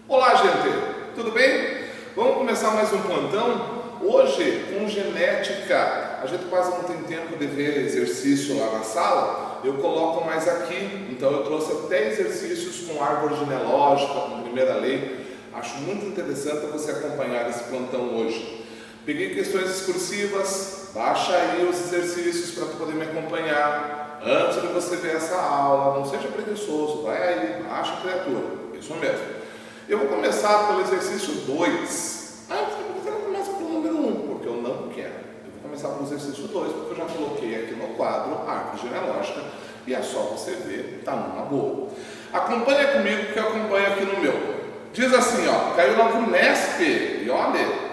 Olá, gente, tudo bem? Vamos começar mais um plantão? Hoje, com genética, a gente quase não tem tempo de ver exercício lá na sala, eu coloco mais aqui, então eu trouxe até exercícios com árvore genealógica, com primeira lei. Acho muito interessante você acompanhar esse plantão hoje. Peguei questões discursivas, baixa aí os exercícios para poder me acompanhar. Antes de você ver essa aula, não seja preguiçoso, vai aí, baixa a criatura, isso mesmo. Eu vou começar pelo exercício 2. Você não começa pelo número 1, porque eu não quero. Eu vou começar pelo exercício 2, porque eu já coloquei aqui no quadro a árvore genealógica e é só você ver, tá numa boa. Acompanha comigo que eu acompanho aqui no meu. Diz assim, ó, caiu na VUNESP, e olha,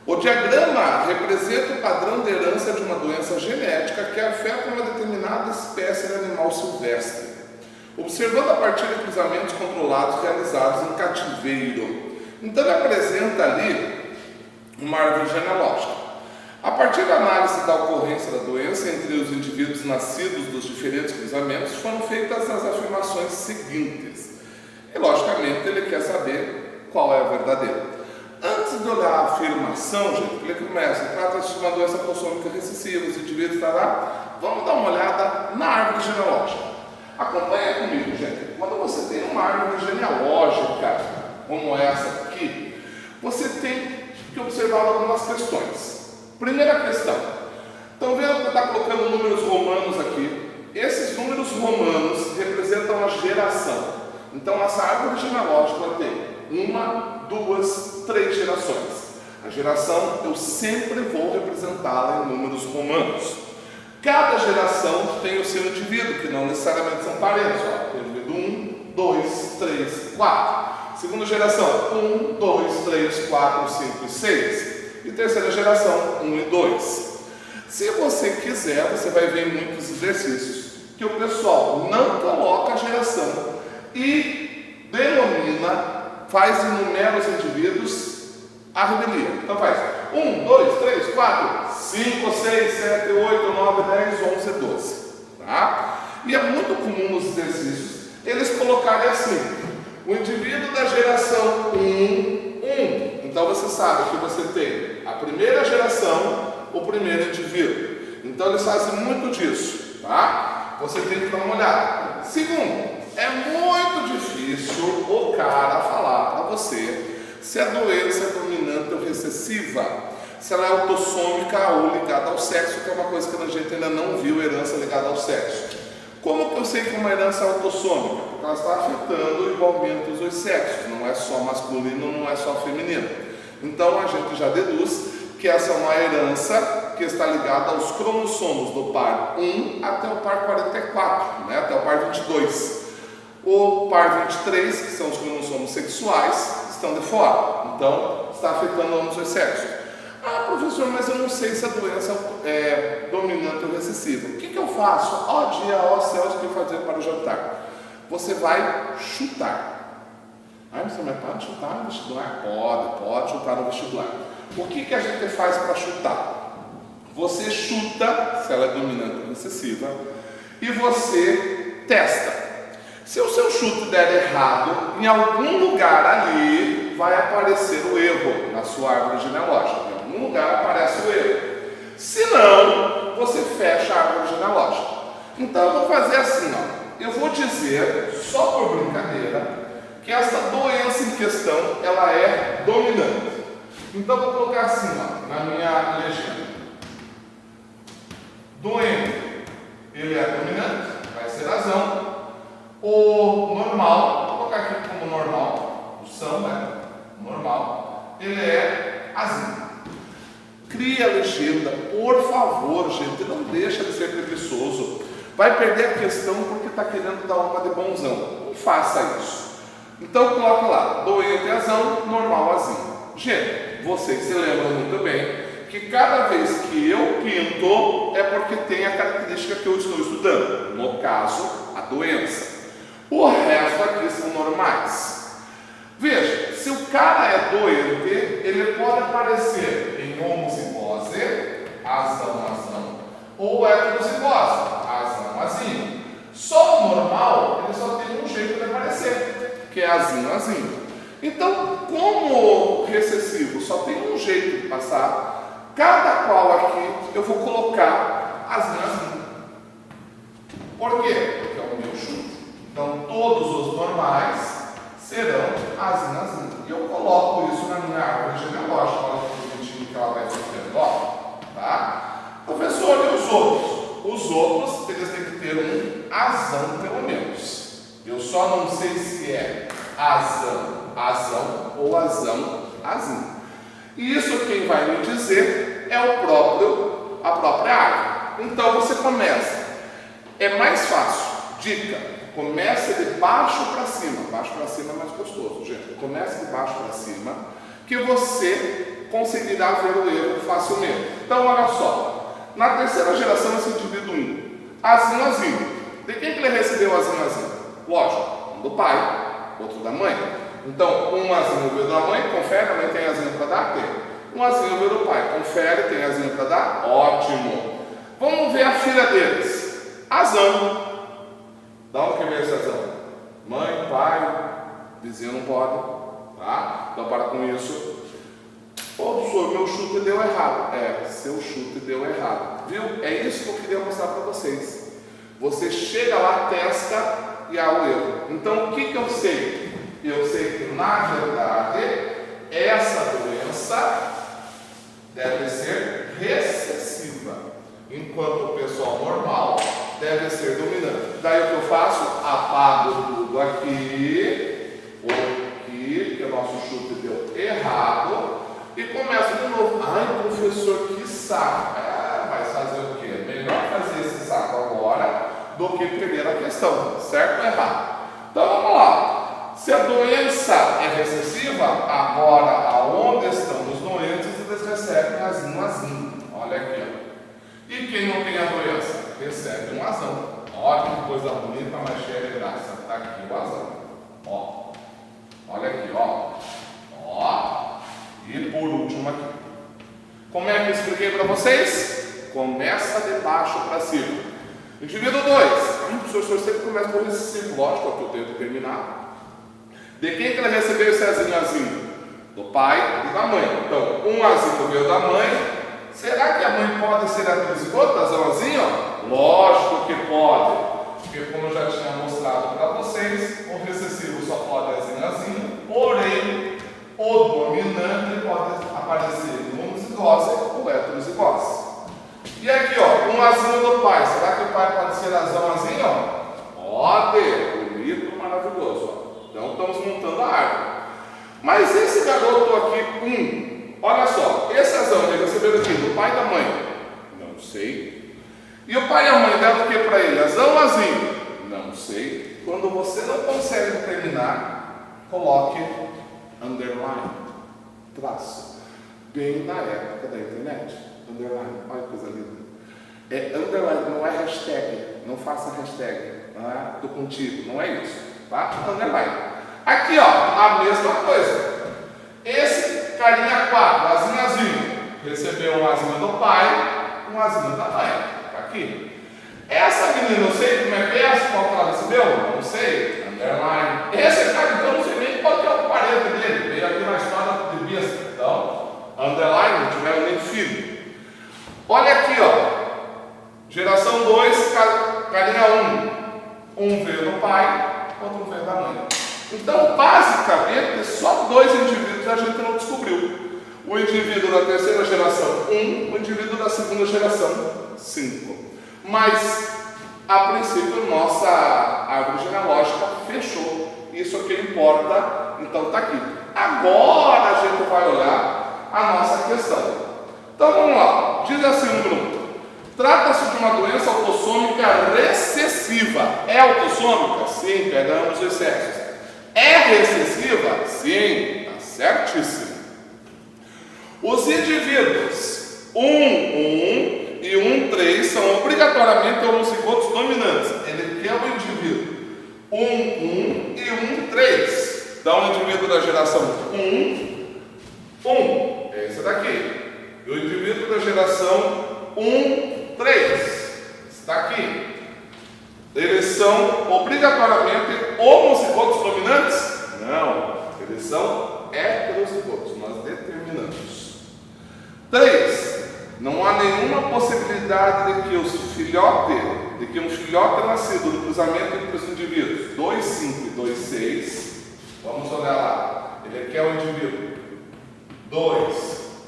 o diagrama representa o padrão de herança de uma doença genética que afeta uma determinada espécie de animal silvestre. Observando a partir de cruzamentos controlados realizados em cativeiro. Então ele apresenta ali uma árvore genealógica. A partir da análise da ocorrência da doença entre os indivíduos nascidos dos diferentes cruzamentos, foram feitas as afirmações seguintes. E logicamente ele quer saber qual é a verdadeira. Antes de olhar a afirmação, gente, ele começa, trata-se de uma doença autossômica recessiva, os indivíduos estão lá. Vamos dar uma olhada na árvore genealógica. Acompanha comigo, gente. Quando você tem uma árvore genealógica, como essa aqui, você tem que observar algumas questões. Primeira questão. Estão vendo que está colocando números romanos aqui? Esses números romanos representam a geração. Então, essa árvore genealógica tem 1, 2, 3 gerações. A geração eu sempre vou representá-la em números romanos. Cada geração tem o seu indivíduo, que não necessariamente são parentes. Tem o indivíduo 1, 2, 3, 4. Segunda geração, 1, 2, 3, 4, 5 e 6. E terceira geração, 1 e 2. Se você quiser, você vai ver em muitos exercícios que o pessoal não coloca a geração e denomina, faz enumera os indivíduos a revelia. Então faz 1, 2, 3, 4, 5, 6, 7, 8, 9, 10, 11, 12. Tá? E é muito comum nos exercícios eles colocarem assim: o indivíduo da geração 1, 1. Então você sabe que você tem a primeira geração, o primeiro indivíduo. Então eles fazem muito disso. Tá? Você tem que dar uma olhada. Segundo, é muito difícil o cara falar para você se a doença é dominante ou recessiva, se ela é autossômica ou ligada ao sexo, que é uma coisa que a gente ainda não viu, herança ligada ao sexo. Como que eu sei que é uma herança autossômica? Porque ela está afetando igualmente os dois sexos, não é só masculino, não é só feminino. Então a gente já deduz que essa é uma herança que está ligada aos cromossomos do par 1 até o par 44, né? Até o par 22. O par 23, que são os cromossomos sexuais, estão de fora. Então, está afetando ambos os sexos. Ah, professor, mas eu não sei se a doença é dominante ou recessiva. O que eu faço? Ó dia, ó céus, o que fazer para o jantar? Você vai chutar. Ah, você vai pode chutar no vestibular? Pode chutar no vestibular. O que a gente faz para chutar? Você chuta se ela é dominante ou recessiva e você testa. Se o seu chute der errado, em algum lugar ali vai aparecer o erro na sua árvore genealógica. Em algum lugar aparece o erro. Se não, você fecha a árvore genealógica. Então eu vou fazer assim, ó. Eu vou dizer, só por brincadeira, que essa doença em questão, ela é dominante. Então eu vou colocar assim, ó, na minha legenda. Doente, ele é dominante, vai ser razão. O normal, vou colocar aqui como normal, o são, né? Normal, ele é azinho. Cria a legenda, por favor, gente, não deixa de ser preguiçoso. Vai perder a questão porque está querendo dar uma de bonzão. Não faça isso. Então coloca lá, doente azão, normal azinho. Gente, vocês se lembram muito bem que cada vez que eu pinto é porque tem a característica que eu estou estudando. No caso, a doença. O resto aqui são normais. Veja, se o cara é doente, ele pode aparecer em homozigose, azão, ou heterozigose, azinho. Só o normal, ele só tem um jeito de aparecer, que é azinho. Então, como recessivo só tem um jeito de passar, cada qual aqui eu vou colocar asinhazinha. Por quê? Porque é o meu chute. Então, todos os normais serão asinhazinha. E eu coloco isso na minha árvore genealógica. Olha que bonitinho que ela vai ficando, ó. Tá? Professor, e os outros? Os outros, eles têm que ter um asão, pelo menos. Eu só não sei se é asão ou asinho. E isso quem vai me dizer é a própria árvore. Então você começa. É mais fácil. Dica: comece de baixo para cima. Baixo para cima é mais gostoso, gente. Comece de baixo para cima, que você conseguirá ver o erro facilmente. Então olha só. Na terceira geração esse indivíduo 1, asinho. De quem que ele recebeu asinho? Lógico, um do pai, outro da mãe. Então, um asinho veio da mãe, confere, a mãe tem asinho para dar? Tem. Um asinho veio do pai, confere, tem asinho para dar? Ótimo. Vamos ver a filha deles. Asão. Da onde que veio esse asão? Mãe, pai, vizinho não pode. Tá? Então, para com isso. Ô, professor, meu chute deu errado. Seu chute deu errado. Viu? É isso que eu queria mostrar para vocês. Você chega lá, testa e há o erro. Então, o que eu sei? Eu sei que, na verdade, essa doença deve ser recessiva, enquanto o pessoal normal deve ser dominante. Daí o que eu faço? Apago tudo aqui, que o nosso chute deu errado, e começo de novo. Ai, professor, que saco. Vai fazer o quê? Melhor fazer esse saco agora do que perder a questão, certo ou errado? Então vamos lá. Se a doença é recessiva, agora aonde estão os doentes, eles recebem asinho. Olha aqui, ó. E quem não tem a doença? Recebe um asão. Olha que coisa bonita, mas cheia de graça. Está aqui o asão. Ó. Olha aqui, ó. Ó. E por último aqui. Como é que eu expliquei para vocês? Começa de baixo para cima. Indivíduo 2. O senhor sempre começa por esse ciclo. Lógico que eu tenho que terminar. De quem que ele recebeu esse asinho? Do pai e da mãe. Então, um asinho veio da mãe. Será que a mãe pode ser heterozigoto, asinho? Lógico que pode. Porque como eu já tinha mostrado para vocês, o recessivo só pode asinho. Porém, o dominante pode aparecer no homozigose ou heterozigose. E aqui, ó, um asinho do pai. Será que o pai pode ser asinho? Pode. Bonito, maravilhoso. Ó. Então, estamos montando a árvore. Mas esse garoto aqui, olha só, esse asão ele recebeu aqui do pai e da mãe? Não sei. E o pai e a mãe deram o que para ele? Asinho? Não sei. Quando você não consegue terminar, coloque underline, traço. Bem na época da internet. Underline, olha que coisa linda. É underline, não é hashtag. Não faça hashtag. Tô contigo, não é isso. Tá? Underline. Aqui, ó, a mesma coisa. Esse carinha 4, asinho, recebeu um asinho do pai, um asinho da mãe. Tá aqui. Essa menina, eu sei como é que é, qual que ela recebeu? Não sei. Underline. Esse cara, então, não sei nem qual que é o parente dele. Veio aqui na história de besta. Então, underline, não tiveram nem filho. Olha aqui, ó. Geração 2, carinha 1. Um veio do pai, outro veio da mãe. Então, basicamente, só 2 indivíduos a gente não descobriu. O indivíduo da terceira geração, 1, o indivíduo da segunda geração, 5. Mas, a princípio, nossa árvore genealógica fechou. Isso é o que importa, então está aqui. Agora a gente vai olhar a nossa questão. Então vamos lá, diz assim o grupo. Trata-se de uma doença autossômica recessiva. É autossômica? Sim, pegamos os excessos. É recessiva? Sim, está certíssimo. Os indivíduos 1, 1 e 1, 3 são obrigatoriamente homozigotos dominantes. Ele quer o indivíduo 1, 1 e 1, 3. Dá um indivíduo da geração 1, 1. É esse daqui. E o indivíduo da geração 1, 3. Está aqui. Eles são obrigatoriamente homozigotos dominantes? Não. Eles são heterozigotos, nós determinamos. 3. Não há nenhuma possibilidade de que um filhote nascido do cruzamento entre os indivíduos 2, 5 e 2, 6. Vamos olhar lá. Ele aqui é o indivíduo 2,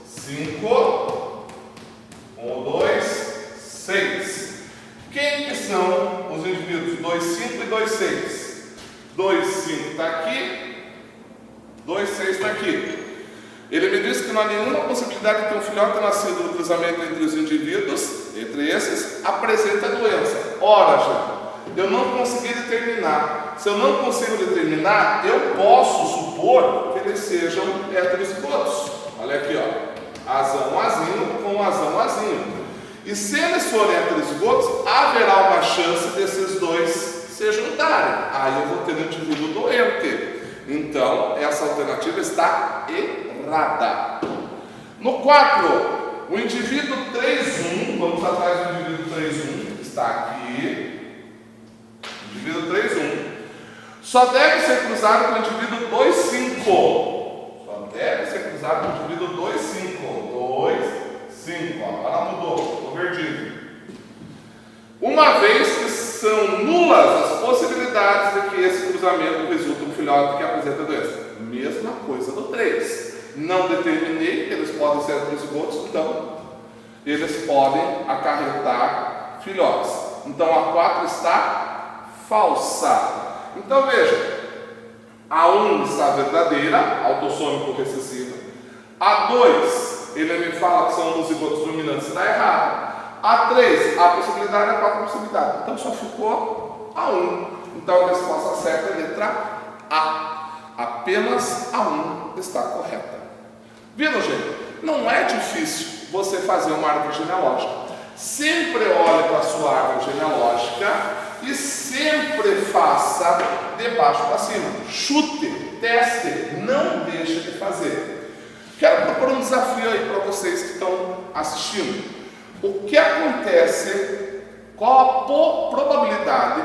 5 com o 2, 6. Quem que são os indivíduos 2, 5 e 2, 6? 2, 5 está aqui, 2, 6 está aqui. Ele me disse que não há nenhuma possibilidade de que um filhote nascido do cruzamento entre os indivíduos, entre esses, apresenta doença. Ora, gente, eu não consegui determinar. Se eu não consigo determinar, eu posso supor que eles sejam heterozigotos. Olha aqui, ó, azão, azinho com azão, azinho. E se eles forem heterozigotos, haverá uma chance desses dois se juntarem. Aí eu vou ter um indivíduo doente. Então, essa alternativa está errada. No 4, o indivíduo 3,1, vamos atrás do indivíduo 3,1, está aqui. Indivíduo 3,1. Só deve ser cruzado com o indivíduo 2,5. Só deve ser cruzado com o indivíduo 2,5. 2,5. Agora mudou, ficou verdinho. Uma vez que são nulas as possibilidades de que esse cruzamento resulte em um filhote que apresenta doença. Mesma coisa do 3. Não determinei que eles podem ser heterozigotos, então eles podem acarretar filhotes. Então a 4 está falsa. Então veja, a 1 está verdadeira, autossômico recessiva. A 2, ele me fala que são homozigotos dominantes, está errado. A 3, a possibilidade, a 4 a possibilidade. Então só ficou a 1. Então a resposta certa é a letra A. Apenas a 1 está correta. Viram, gente? Não é difícil você fazer uma árvore genealógica. Sempre olhe para a sua árvore genealógica e sempre faça de baixo para cima. Chute, teste, não deixe de fazer. Quero propor um desafio aí para vocês que estão assistindo. O que acontece, qual a probabilidade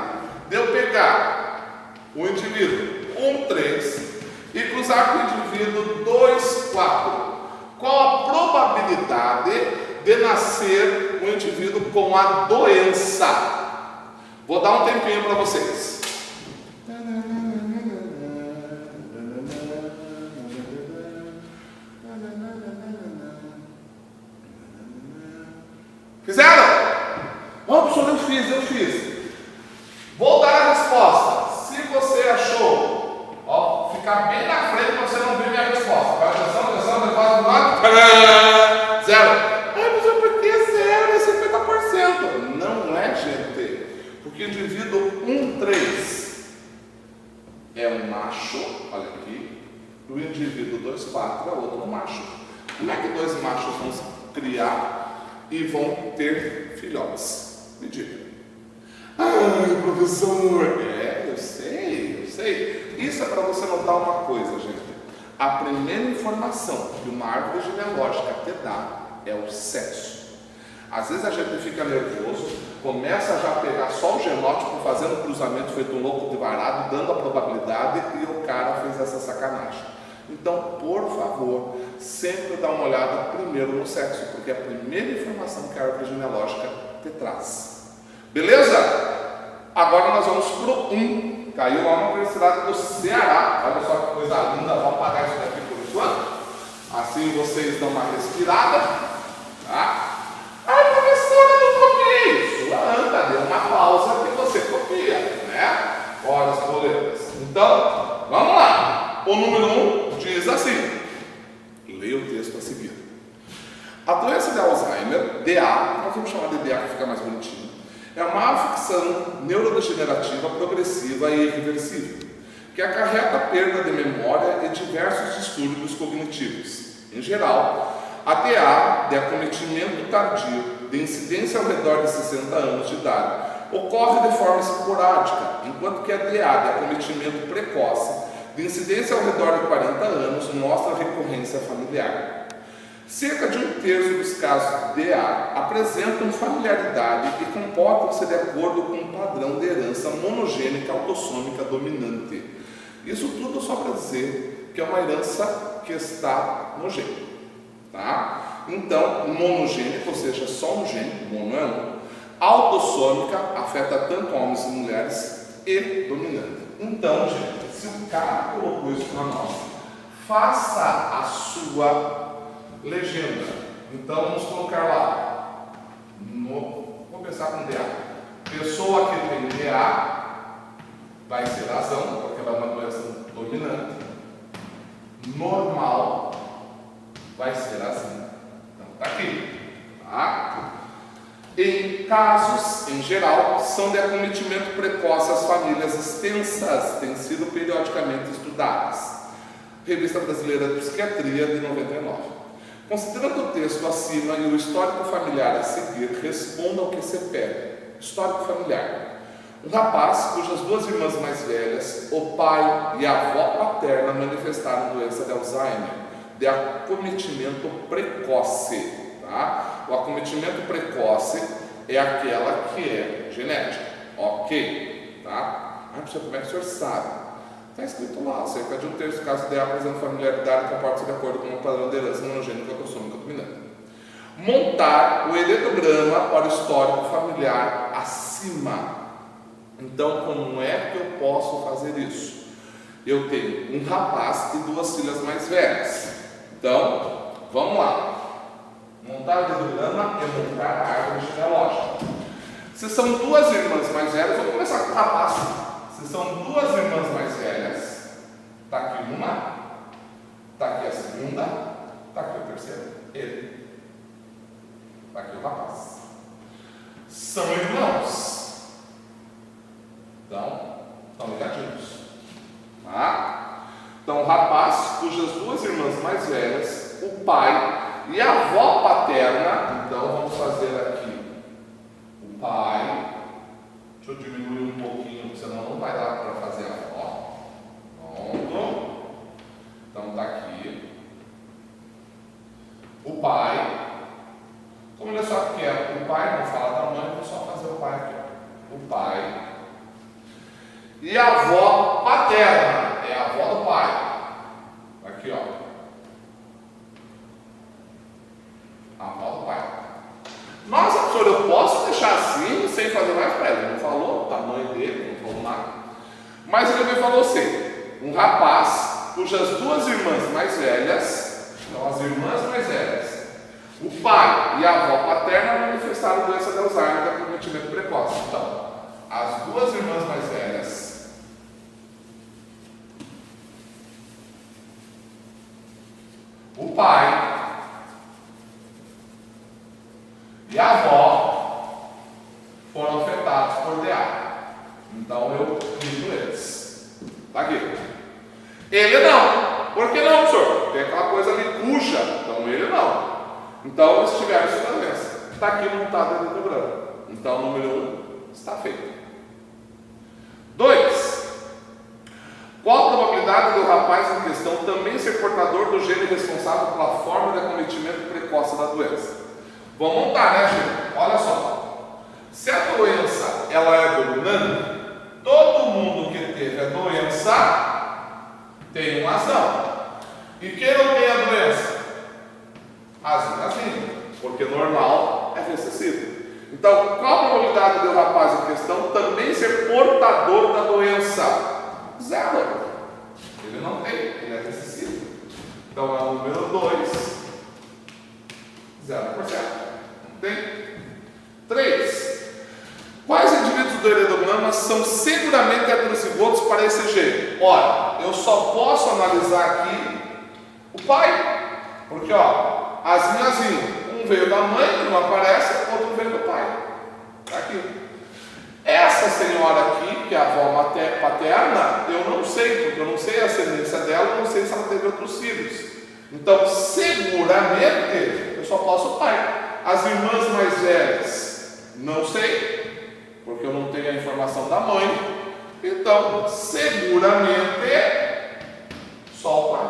de eu pegar o indivíduo 1, 3 e cruzar com o indivíduo 2, 4? Qual a probabilidade de nascer um indivíduo com a doença? Vou dar um tempinho para vocês. Fizeram? Ó, professor, eu fiz. Vou dar a resposta. Se você achou, ó, ficar bem na frente para você não ver minha resposta. Presta atenção, resposta do lado. 0. Ai, professor, por que 0? É 50%. Não é, gente. Porque o indivíduo 1, 3 é um macho, olha aqui. O indivíduo 2, 4 é outro macho. Como é que dois machos vão se criar e vão ter filhotes? Me diga. Ai, professor. Eu sei. Isso é para você notar uma coisa, gente. A primeira informação que uma árvore genealógica te dá é o sexo. Às vezes a gente fica nervoso, começa já a pegar só o genótipo, fazendo cruzamento feito um louco de varado, dando a probabilidade e o cara fez essa sacanagem. Então, por favor, sempre dá uma olhada primeiro no sexo, porque é a primeira informação que a árvore genealógica te traz. Beleza? Agora nós vamos para o 1. Caiu lá na Universidade do Ceará. Olha só que coisa linda. Vou apagar isso daqui por enquanto. Assim vocês dão uma respirada. Tá? Ai, professora, eu não copiei. Sua anta, dê uma pausa que você copia, né? Olha as boletas. Então, vamos lá. O número 1 diz assim. Leia o texto a seguir. A doença de Alzheimer, DA, nós vamos chamar de DA para ficar mais bonitinho, é uma afecção neurodegenerativa progressiva e irreversível, que acarreta a perda de memória e diversos distúrbios cognitivos. Em geral, a DA, de acometimento tardio, de incidência ao redor de 60 anos de idade, ocorre de forma esporádica, enquanto que a DA, de acometimento precoce, de incidência ao redor de 40 anos, mostra recorrência familiar. Cerca de 1/3 dos casos de DA apresentam familiaridade e comportam-se de acordo com um padrão de herança monogênica autossômica dominante. Isso tudo só para dizer que é uma herança que está no gene, tá? Então, monogênica, ou seja, só no gene, mono é um. Autossômica afeta tanto homens e mulheres e dominante. Então, gente, se o cara colocou isso para nós, faça a sua legenda. Então, vamos colocar lá. Vou começar com DA. Pessoa que tem DA vai ser razão, porque ela é uma doença dominante. Normal vai ser assim. Então, tá aqui. Tá? Em casos, em geral, são de acometimento precoce as famílias extensas, têm sido periodicamente estudadas. Revista Brasileira de Psiquiatria, de 99. Considerando o texto acima e o histórico familiar a seguir, responda ao que se pede. Histórico familiar. Um rapaz cujas duas irmãs mais velhas, o pai e a avó paterna, manifestaram doença de Alzheimer, de acometimento precoce. Tá? O acometimento precoce é aquela que é genética. Ok. Tá? Professor, como é que o senhor sabe? Está escrito lá, cerca de um terço do caso de apresenta familiaridade comporta-se de acordo com o padrão de herança monogênica autossômica dominante. Montar o heredograma para o histórico familiar acima. Então, como é que eu posso fazer isso? Eu tenho um rapaz e duas filhas mais velhas. Então, vamos lá. Montar o heredograma é montar a árvore genealógica. Se são duas irmãs mais velhas, vou começar com o rapaz. Se são duas irmãs mais velhas, está aqui uma, está aqui a segunda, está aqui o terceiro, ele. Está aqui o rapaz. São irmãos. Então, estão ligadinhos. Tá? Então, o rapaz, cujas duas irmãs mais velhas, o pai e a avó paterna. Então, vamos fazer aqui o pai. Deixa eu diminuir um pouquinho, senão não vai dar para fazer a avó. Pronto. Então, está aqui o pai. Como ele só quer o pai, não fala da mãe, vou só fazer o pai aqui. O pai. E a avó paterna, é a avó do pai. Aqui, ó. A avó do pai. Nossa, professor, eu posso deixar assim, sem fazer mais para ele? Não falou o tamanho dele, não falou nada. Mas ele me falou assim: um rapaz cujas duas irmãs mais velhas, então as irmãs mais velhas, o pai e a avó paterna manifestaram doença de Alzheimer, de acometimento precoce. Então, as duas irmãs mais velhas, o pai e a avó foram afetados por DA. Então eu ligo eles. Tá aqui. Ele não. Por que não, senhor? Tem aquela coisa ali cuja. Então ele não. Então eles tiveram essa doença. Está aqui montado dentro do programa. Então o número 1 está feito. 2. Qual a probabilidade do rapaz em questão também ser portador do gene responsável pela forma de acometimento precoce da doença? Vamos montar, né, gente? Olha só. Se a doença ela é dominante, todo mundo que teve a doença tem uma razão. E quem não tem a doença? Azinho, porque normal é recessivo. Então, qual a probabilidade do rapaz em questão também ser portador da doença? 0. Ele não tem, ele é recessivo. Então é o número 2, 0%. Não tem? 3. Quais indivíduos do heredograma são seguramente heterozigotos para esse gene? Ora, eu só posso analisar aqui o pai, porque ó, azinho, um veio da mãe, que não aparece, outro veio do pai. Está aqui. Essa senhora aqui, que é a avó paterna, eu não sei, porque eu não sei a ascendência dela, eu não sei se ela teve outros filhos. Então, seguramente, eu só posso o pai. As irmãs mais velhas, não sei, porque eu não tenho a informação da mãe. Então, seguramente, só o pai.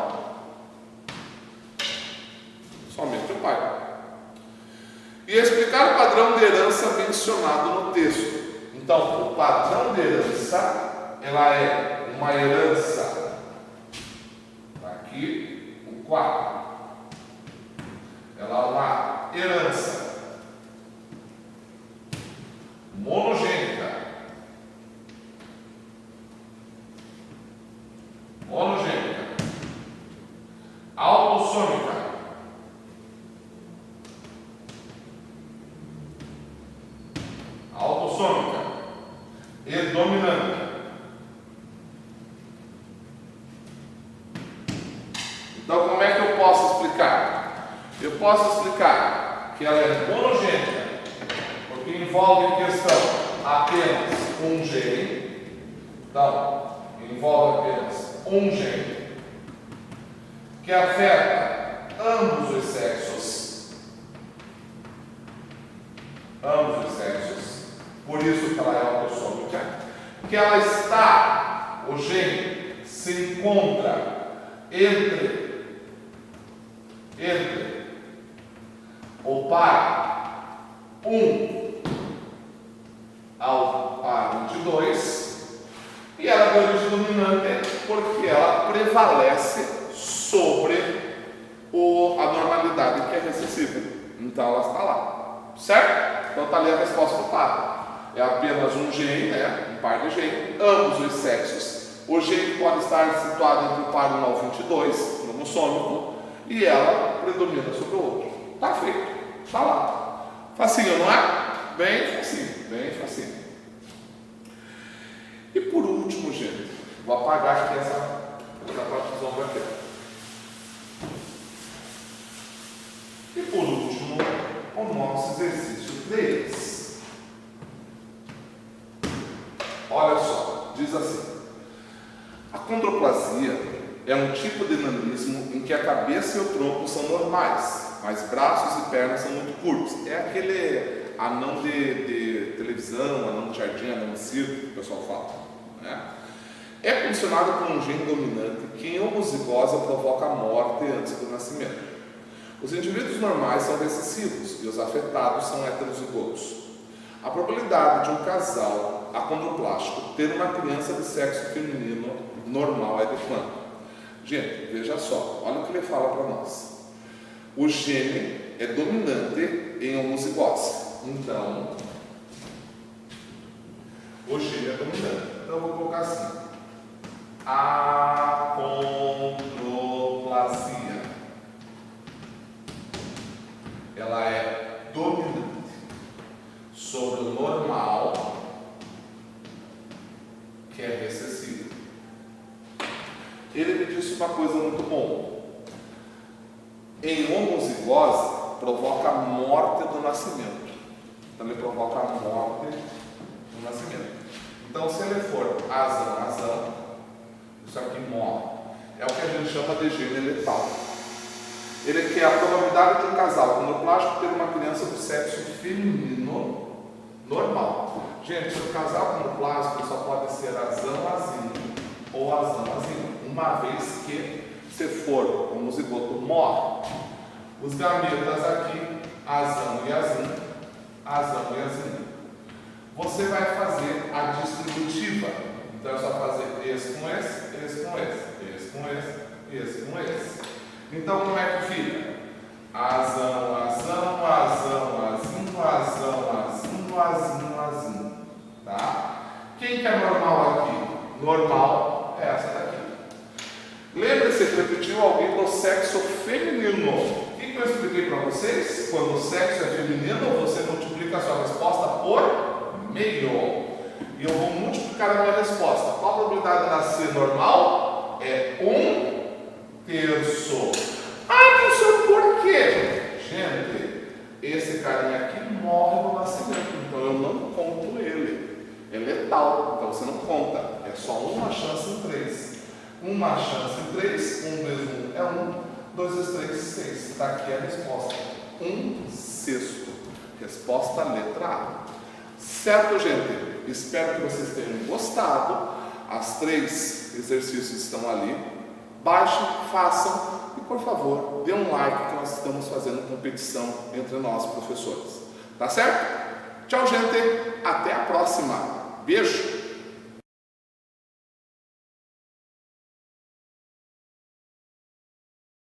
Somente o pai. E explicar o padrão de herança mencionado no texto. Então, o padrão de herança, ela é uma herança. Tá 4. Ela é uma herança monogênica. Autossômica. E dominante. Então, como é que eu posso explicar? Eu posso explicar que ela é monogênica, porque envolve em questão apenas um gene. Então, envolve apenas um gene que afeta ambos os sexos. Por isso que ela é autossômica. Que ela está, o gene se encontra entre o par 1 ao par 22, e ela é de origem dominante porque ela prevalece sobre a normalidade que é recessiva. Então ela está lá, certo? Então está ali a resposta do par. É apenas um gene, né? Um par de gene, ambos os sexos. O gene pode estar situado entre o par 1 ao 22, cromossômico, e ela predomina sobre o outro. Está feito, está lá. Facinho, não é? Bem facinho. E por último, gente, vou apagar aqui essa partezão aqui. E por último, o nosso exercício 3. Olha só, diz assim: a condroplasia é um tipo de nanismo em que a cabeça e o tronco são normais, mas braços e pernas são muito curtos. É aquele anão de televisão, anão de jardim, anão de circo, que o pessoal fala, né? É condicionado por um gene dominante que em homozigose provoca a morte antes do nascimento. Os indivíduos normais são recessivos e os afetados são heterozigotos. A probabilidade de um casal acondroplástico ter uma criança de sexo feminino normal é de quanto? Gente, veja só, olha o que ele fala para nós. O gene é dominante em homozigose. Então, o gene é dominante. Então, eu vou colocar assim: acondroplasia. Ela é dominante sobre o normal, que é recessivo. Ele me disse uma coisa muito boa. Em homozigose, provoca a morte do nascimento. Então, ele provoca a morte do nascimento. Então, se ele for azão, isso aqui morre. É o que a gente chama de gene letal. Ele quer a probabilidade de um casal acondroplástico ter uma criança do sexo feminino normal. Gente, se o casal acondroplástico só pode ser azão-azinho ou azão-azinho, uma vez que, se for homozigoto, morre. Os gametas aqui, azão e azinho, você vai fazer a distributiva. Então é só fazer esse com esse, esse com esse, esse com esse, esse com esse. Então como é que fica? Azão, azinho. Tá? Quem que é normal aqui? Normal é essa daqui. Lembre-se que repetiu alguém do sexo feminino. O que eu expliquei para vocês? Quando o sexo é feminino, você multiplica a sua resposta por meio. E eu vou multiplicar a minha resposta. Qual a probabilidade de nascer normal? É 1/3. Ah, professor, por quê? Gente, esse carinha aqui morre no nascimento, então eu não conto ele. É letal, então você não conta. É só uma chance em 3. Uma chance em 3, 1 vezes 1 é 1, 2 vezes 3, 6. Está aqui a resposta. 1/6. Resposta letra A. Certo, gente? Espero que vocês tenham gostado. As 3 exercícios estão ali. Baixem, façam e, por favor, dê um like, que nós estamos fazendo competição entre nós, professores. Tá certo? Tchau, gente. Até a próxima. Beijo.